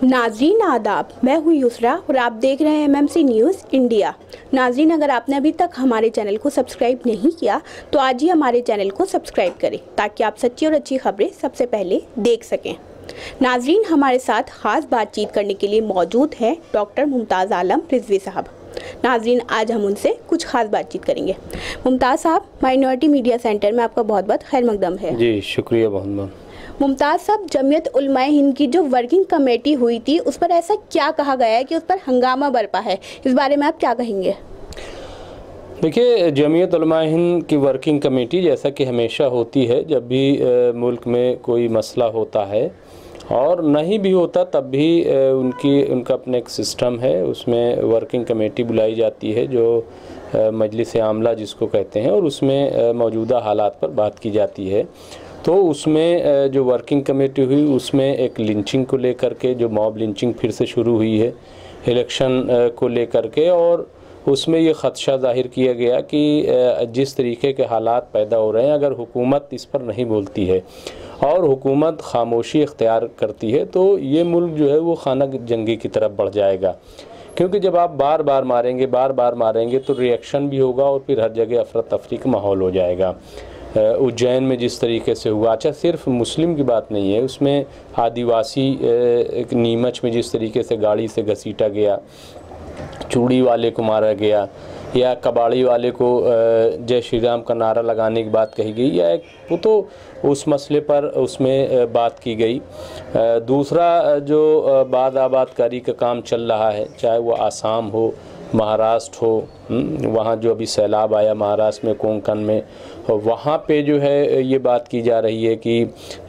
नाज़रीन आदाब, मैं हूँ युसरा और आप देख रहे हैं एमएमसी न्यूज़ इंडिया। नाज़रीन, अगर आपने अभी तक हमारे चैनल को सब्सक्राइब नहीं किया तो आज ही हमारे चैनल को सब्सक्राइब करें ताकि आप सच्ची और अच्छी खबरें सबसे पहले देख सकें। नाज़रीन, हमारे साथ ख़ास बातचीत करने के लिए मौजूद हैं डॉक्टर मुमताज़ आलम रिजवी साहब। नाज़रीन, आज हम उनसे कुछ खास बातचीत करेंगे। मुमताज़ साहब, माइनॉरिटी मीडिया सेंटर में आपका बहुत बहुत खैर मकदम है। जी शुक्रिया बहुत बहुत। मुमताज़ साहब, जमीयत उलमाए हिंद की जो वर्किंग कमेटी हुई थी उस पर ऐसा क्या कहा गया है कि उस पर हंगामा बरपा है, इस बारे में आप क्या कहेंगे? देखिए, जमीयत उलमाए हिंद की वर्किंग कमेटी जैसा कि हमेशा होती है, जब भी मुल्क में कोई मसला होता है और नहीं भी होता तब भी उनका अपना एक सिस्टम है। उसमें वर्किंग कमेटी बुलाई जाती है जो मजलिस आमला जिसको कहते हैं, और उसमें मौजूदा हालात पर बात की जाती है। तो उसमें जो वर्किंग कमेटी हुई उसमें एक लिंचिंग को लेकर के, जो मॉब लिंचिंग फिर से शुरू हुई है इलेक्शन को लेकर के, और उसमें ये ख़दशा ज़ाहिर किया गया कि जिस तरीके के हालात पैदा हो रहे हैं, अगर हुकूमत इस पर नहीं बोलती है और हुकूमत खामोशी इख्तियार करती है तो ये मुल्क जो है वो खाना जंगी की तरफ बढ़ जाएगा। क्योंकि जब आप बार बार मारेंगे तो रिएक्शन भी होगा और फिर हर जगह अफरा तफरी का माहौल हो जाएगा। उज्जैन में जिस तरीके से हुआ, अच्छा सिर्फ मुस्लिम की बात नहीं है, उसमें आदिवासी एक नीमच में जिस तरीके से गाड़ी से घसीटा गया, चूड़ी वाले को मारा गया, या कबाड़ी वाले को जय श्री राम का नारा लगाने की बात कही गई, या एक वो तो उस मसले पर उसमें बात की गई। दूसरा जो बाद आबादकारी का काम चल रहा है, चाहे वो आसाम हो, महाराष्ट्र हो, वहाँ जो अभी सैलाब आया महाराष्ट्र में, कोंकण में, वहाँ पे जो है ये बात की जा रही है कि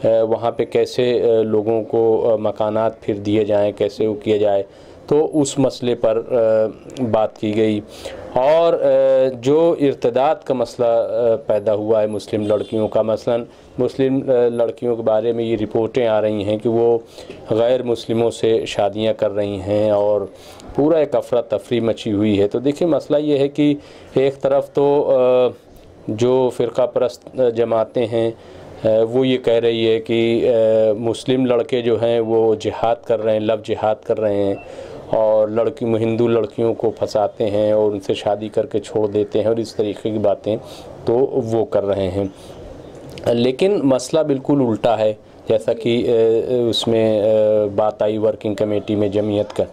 वहाँ पे कैसे लोगों को मकानात फिर दिए जाएं, कैसे वो किया जाए, तो उस मसले पर बात की गई। और जो इर्तिदाद का मसला पैदा हुआ है मुस्लिम लड़कियों का, मसलन मुस्लिम लड़कियों के बारे में ये रिपोर्टें आ रही हैं कि वो गैर मुस्लिमों से शादियां कर रही हैं और पूरा एक अफरा तफरी मची हुई है। तो देखिए, मसला ये है कि एक तरफ तो जो फ़िरका परस्त जमातें हैं वो ये कह रही है कि मुस्लिम लड़के जो हैं वो जिहाद कर रहे हैं, लव जिहाद कर रहे हैं, और हिंदू लड़कियों को फंसाते हैं और उनसे शादी करके छोड़ देते हैं, और इस तरीके की बातें तो वो कर रहे हैं। लेकिन मसला बिल्कुल उल्टा है, जैसा कि उसमें बात आई वर्किंग कमेटी में जमीयत का,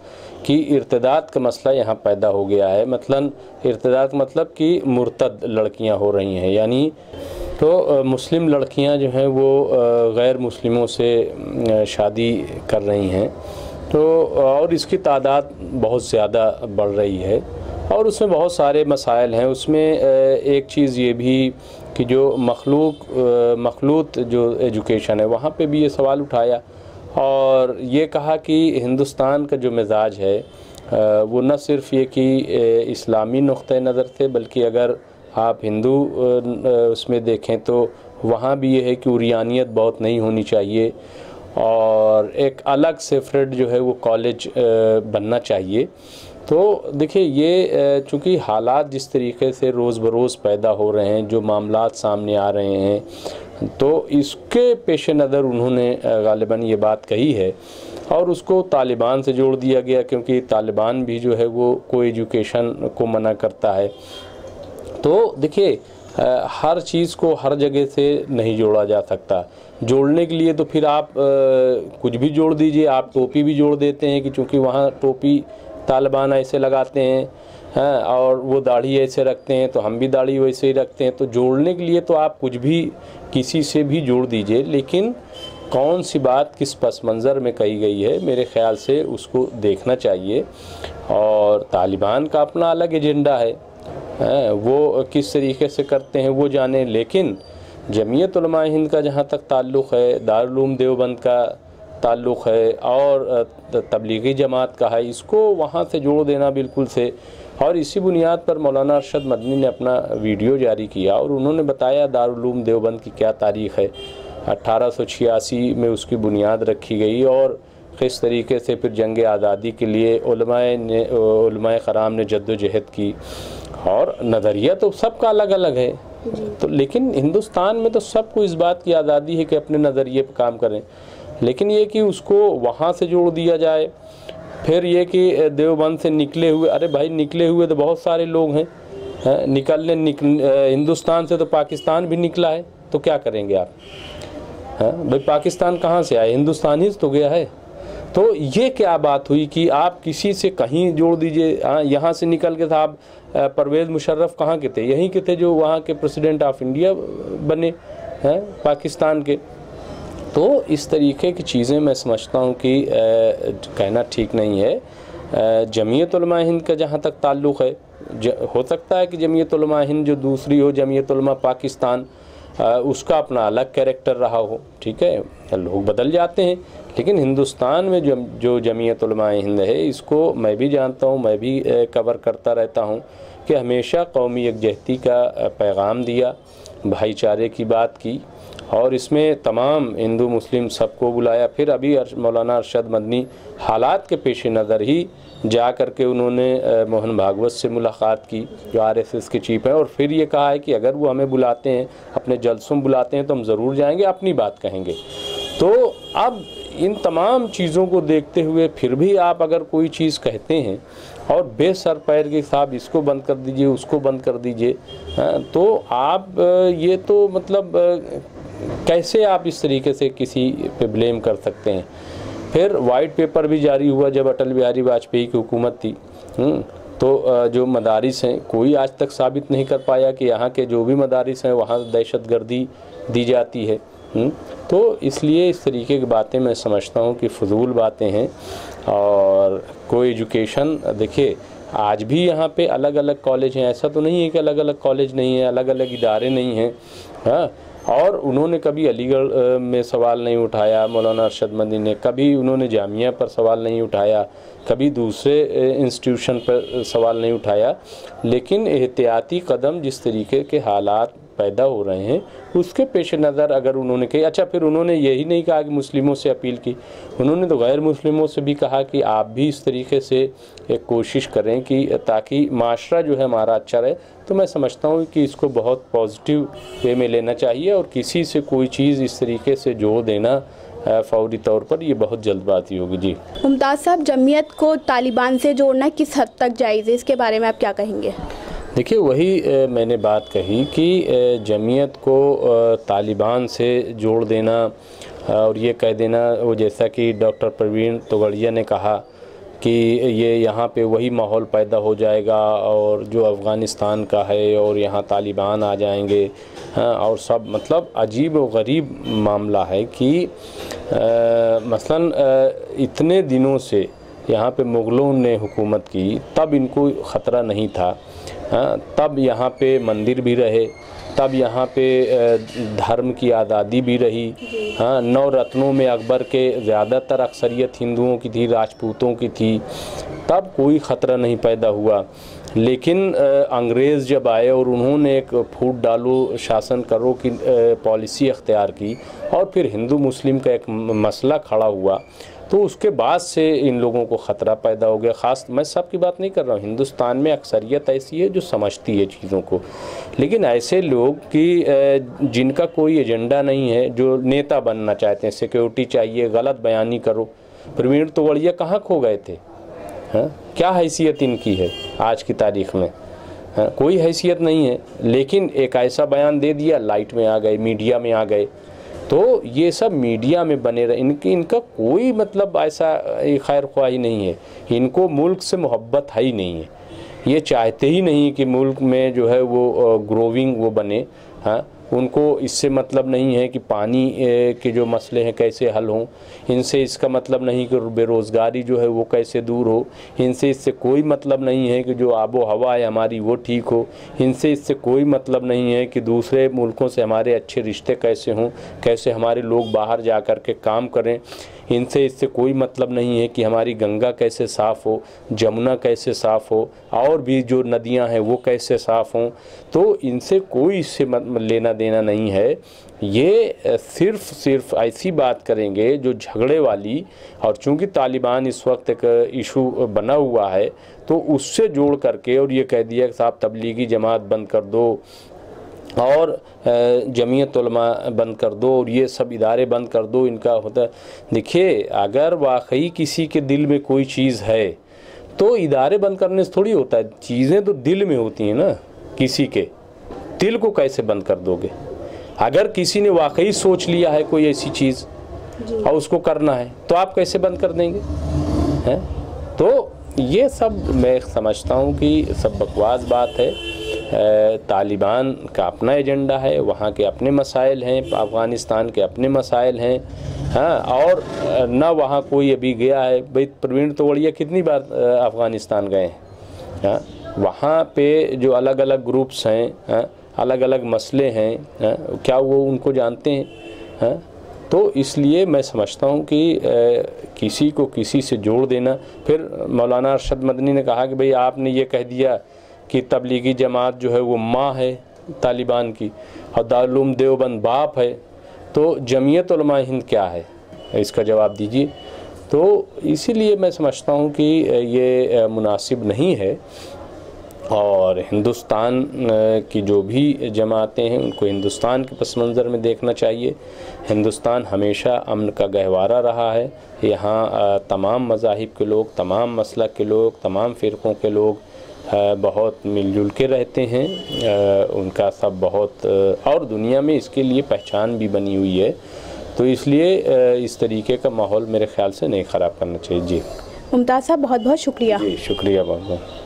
कि इर्तिदाद का मसला यहाँ पैदा हो गया है। मतलब इर्तिदाद मतलब कि मुर्तद लड़कियाँ हो रही हैं, यानी तो मुस्लिम लड़कियाँ जो हैं वो गैर मुस्लिमों से शादी कर रही हैं, तो और इसकी तादाद बहुत ज़्यादा बढ़ रही है, और उसमें बहुत सारे मसाइल हैं। उसमें एक चीज़ ये भी कि जो मखलूत जो एजुकेशन है, वहाँ पे भी ये सवाल उठाया और ये कहा कि हिंदुस्तान का जो मिजाज है वो न सिर्फ़ ये कि इस्लामी नुक्ते नज़र से, बल्कि अगर आप हिंदू उसमें देखें तो वहाँ भी ये है कि उरियानियत बहुत नहीं होनी चाहिए, और एक अलग सेपरेट जो है वो कॉलेज बनना चाहिए। तो देखिए, ये चूँकि हालात जिस तरीके से रोज़ बरोज़ पैदा हो रहे हैं, जो मामलात सामने आ रहे हैं, तो इसके पेश नज़र उन्होंने गालिबन ये बात कही है, और उसको तालिबान से जोड़ दिया गया, क्योंकि तालिबान भी जो है वो को एजुकेशन को मना करता है। तो देखिए, हर चीज़ को हर जगह से नहीं जोड़ा जा सकता। जोड़ने के लिए तो फिर आप कुछ भी जोड़ दीजिए, आप टोपी भी जोड़ देते हैं कि चूँकि वहाँ टोपी तालिबान ऐसे लगाते हैं और वो दाढ़ी ऐसे रखते हैं तो हम भी दाढ़ी वैसे ही रखते हैं। तो जोड़ने के लिए तो आप कुछ भी किसी से भी जोड़ दीजिए, लेकिन कौन सी बात किस पस मंज़र में कही गई है, मेरे ख़्याल से उसको देखना चाहिए। और तालिबान का अपना अलग एजेंडा है, वो किस तरीके से करते हैं वो जाने, लेकिन जमीयत उलमाए हिंद का जहाँ तक ताल्लुक़ है, दारुल उलूम देवबंद का ताल्लुक़ है और तबलीगी जमात का है, इसको वहाँ से जोड़ देना बिल्कुल से। और इसी बुनियाद पर मौलाना अरशद मदनी ने अपना वीडियो जारी किया और उन्होंने बताया दारुल उलूम देवबंद की क्या तारीख़ है। 1886 में उसकी बुनियाद रखी गई और किस तरीके से फिर जंग आज़ादी के लिए उलमाए कराम ने जद्दोजहद की, और नज़रिया तो सबका अलग अलग है। तो लेकिन हिंदुस्तान में तो सबको इस बात की आज़ादी है कि अपने नज़रिए पर काम करें। लेकिन ये कि उसको वहाँ से जोड़ दिया जाए। फिर ये कि देवबंद से निकले हुए, अरे भाई निकले हुए तो बहुत सारे लोग हैं, हिंदुस्तान से तो पाकिस्तान भी निकला है, तो क्या करेंगे आप? भाई पाकिस्तान कहाँ से आए? हिंदुस्तान ही तो गया है। तो ये क्या बात हुई कि आप किसी से कहीं जोड़ दीजिए? यहाँ से निकल के साहब परवेज़ मुशर्रफ कहाँ के थे? यहीं के थे जो वहाँ के प्रेसिडेंट ऑफ इंडिया बने हैं पाकिस्तान के। तो इस तरीके की चीज़ें मैं समझता हूँ कि कहना ठीक नहीं है। जमीयत उलमा हिंद का जहाँ तक ताल्लुक़ है, हो सकता है कि जमीयत उलमा हिंद जो दूसरी हो, जमीयत उलमा पाकिस्तान, उसका अपना अलग कैरेक्टर रहा हो, ठीक है, लोग बदल जाते हैं। लेकिन हिंदुस्तान में जो जमीयत उलमा हिंद है, इसको मैं भी जानता हूँ, मैं भी कवर करता रहता हूँ कि हमेशा कौमी यकजहती का पैगाम दिया, भाईचारे की बात की, और इसमें तमाम हिंदू मुस्लिम सबको बुलाया। फिर अभी मौलाना अरशद मदनी हालात के पेश नज़र ही जा कर के उन्होंने मोहन भागवत से मुलाकात की, जो आरएसएस के चीफ हैं, और फिर ये कहा है कि अगर वो हमें बुलाते हैं, अपने जलसों में बुलाते हैं, तो हम ज़रूर जाएंगे, अपनी बात कहेंगे। तो अब इन तमाम चीज़ों को देखते हुए फिर भी आप अगर कोई चीज़ कहते हैं और बेसर पैर के साहब इसको बंद कर दीजिए, उसको बंद कर दीजिए, तो आप ये तो मतलब कैसे आप इस तरीके से किसी पे ब्लेम कर सकते हैं? फिर वाइट पेपर भी जारी हुआ जब अटल बिहारी वाजपेयी की हुकूमत थी, तो जो मदारिस हैं, कोई आज तक साबित नहीं कर पाया कि यहाँ के जो भी मदारिस हैं वहाँ दहशतगर्दी दी जाती है। तो इसलिए इस तरीके की बातें मैं समझता हूँ कि फजूल बातें हैं। और कोई एजुकेशन, देखिए आज भी यहाँ पे अलग अलग कॉलेज हैं, ऐसा तो नहीं है कि अलग अलग कॉलेज नहीं है, अलग अलग इदारे नहीं हैं। हाँ, और उन्होंने कभी अलीगढ़ में सवाल नहीं उठाया, मौलाना अरशद मदनी ने कभी उन्होंने जामिया पर सवाल नहीं उठाया, कभी दूसरे इंस्टीट्यूशन पर सवाल नहीं उठाया। लेकिन एहतियाती कदम जिस तरीके के हालात पैदा हो रहे हैं उसके पेश नज़र अगर उन्होंने कही, अच्छा फिर उन्होंने यही नहीं कहा कि मुस्लिमों से अपील की, उन्होंने तो गैर मुस्लिमों से भी कहा कि आप भी इस तरीके से एक कोशिश करें कि ताकि माशरा जो है हमारा अच्छा रहे। तो मैं समझता हूँ कि इसको बहुत पॉजिटिव वे में लेना चाहिए, और किसी से कोई चीज़ इस तरीके से जोड़ देना फौरी तौर पर ये बहुत जल्दबाजी होगी। जी मुमताज़ साहब, जमीयत को तालिबान से जोड़ना किस हद तक जायज़ है, इसके बारे में आप क्या कहेंगे? देखिए, वही मैंने बात कही कि जमीयत को तालिबान से जोड़ देना और ये कह देना, वो जैसा कि डॉक्टर प्रवीण तोगड़िया ने कहा कि ये यहाँ पे वही माहौल पैदा हो जाएगा और जो अफ़गानिस्तान का है और यहाँ तालिबान आ जाएंगे, हाँ, और सब मतलब अजीब व गरीब मामला है कि मसलन इतने दिनों से यहाँ पे मुग़लों ने हुकूमत की, तब इनको ख़तरा नहीं था। हाँ, तब यहाँ पे मंदिर भी रहे, तब यहाँ पे धर्म की आज़ादी भी रही। हाँ, 9 रत्नों में अकबर के ज़्यादातर अक्सरियत हिंदुओं की थी, राजपूतों की थी, तब कोई ख़तरा नहीं पैदा हुआ। लेकिन अंग्रेज़ जब आए और उन्होंने एक फूट डालो शासन करो की पॉलिसी अख्तियार की, और फिर हिंदू मुस्लिम का एक मसला खड़ा हुआ, तो उसके बाद से इन लोगों को ख़तरा पैदा हो गया। ख़ास मैं सब की बात नहीं कर रहा हूँ, हिंदुस्तान में अक्सरियत ऐसी है जो समझती है चीज़ों को, लेकिन ऐसे लोग कि जिनका कोई एजेंडा नहीं है, जो नेता बनना चाहते हैं, सिक्योरिटी चाहिए, गलत बयानी करो। प्रवीण तोगड़िया कहाँ खो गए थे? हाँ, क्या हैसियत इनकी है आज की तारीख़ में? हाँ, कोई हैसियत नहीं है, लेकिन एक ऐसा बयान दे दिया, लाइट में आ गए, मीडिया में आ गए। तो ये सब मीडिया में बने रहे, इनका कोई मतलब ऐसा खैर ख्वाही नहीं है, इनको मुल्क से मोहब्बत है ही नहीं है, ये चाहते ही नहीं कि मुल्क में जो है वो ग्रोविंग वो बने। हाँ, उनको इससे मतलब नहीं है कि पानी के जो मसले हैं कैसे हल हों, इनसे इसका मतलब नहीं कि बेरोज़गारी जो है वो कैसे दूर हो, इनसे इससे कोई मतलब नहीं है कि जो आबो हवा है हमारी वो ठीक हो, इनसे इससे कोई मतलब नहीं है कि दूसरे मुल्कों से हमारे अच्छे रिश्ते कैसे हों, कैसे हमारे लोग बाहर जा कर के काम करें, इनसे इससे कोई मतलब नहीं है कि हमारी गंगा कैसे साफ़ हो, जमुना कैसे साफ़ हो, और भी जो नदियां हैं वो कैसे साफ़ हों। तो इनसे कोई इससे लेना देना नहीं है। ये सिर्फ ऐसी बात करेंगे जो झगड़े वाली, और चूंकि तालिबान इस वक्त एक इशू बना हुआ है तो उससे जोड़ करके और ये कह दिया कि साहब तबलीगी जमात बंद कर दो, और जमीयत उलमा बंद कर दो और ये सब इदारे बंद कर दो, इनका होता। देखिए, अगर वाकई किसी के दिल में कोई चीज़ है तो इदारे बंद करने से थोड़ी होता है, चीज़ें तो दिल में होती हैं ना। किसी के दिल को कैसे बंद कर दोगे? अगर किसी ने वाकई सोच लिया है कोई ऐसी चीज़ और उसको करना है तो आप कैसे बंद कर देंगे? हैं? तो ये सब मैं समझता हूँ कि सब बकवास बात है। तालिबान का अपना एजेंडा है, वहाँ के अपने मसाइल हैं, अफ़गानिस्तान के अपने मसाइल हैं। हाँ, और ना वहाँ कोई अभी गया है। भाई प्रवीण तोगड़िया कितनी बार अफ़गानिस्तान गए हैं? हाँ, वहाँ पे जो अलग अलग ग्रुप्स हैं, हाँ, अलग अलग मसले हैं, हाँ, क्या वो उनको जानते हैं? हाँ, तो इसलिए मैं समझता हूँ कि किसी को किसी से जोड़ देना। फिर मौलाना अरशद मदनी ने कहा कि भाई आपने ये कह दिया कि तबलीगी जमात जो है वो माँ है तालिबान की और दारुल उलूम देवबंद बाप है, तो जमीयत उलमा हिंद क्या है? इसका जवाब दीजिए। तो इसीलिए मैं समझता हूँ कि ये मुनासिब नहीं है और हिंदुस्तान की जो भी जमातें हैं उनको हिंदुस्तान के पस मंज़र में देखना चाहिए। हिंदुस्तान हमेशा अमन का गहवारा रहा है। यहाँ तमाम मज़ाहिब के लोग, तमाम मसलक के लोग, तमाम फ़िरक़ों के लोग बहुत मिलजुल के रहते हैं। उनका सब बहुत, और दुनिया में इसके लिए पहचान भी बनी हुई है। तो इसलिए इस तरीके का माहौल मेरे ख़्याल से नहीं ख़राब करना चाहिए। जी मुमताज़ साहब, बहुत बहुत शुक्रिया। जी शुक्रिया बहुत बहुत।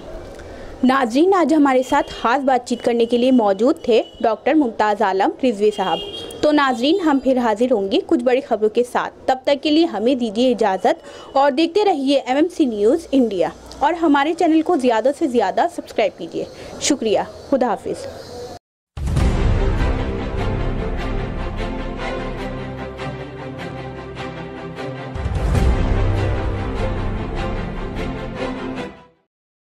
नाज़रीन, आज हमारे साथ ख़ास बातचीत करने के लिए मौजूद थे डॉक्टर मुमताज़ आलम रिजवी साहब। तो नाज़रीन, हम फिर हाजिर होंगे कुछ बड़ी खबरों के साथ। तब तक के लिए हमें दीजिए इजाज़त और देखते रहिए MMC न्यूज़ इंडिया और हमारे चैनल को ज़्यादा से ज़्यादा सब्सक्राइब कीजिए। शुक्रिया। खुदा हाफिज़।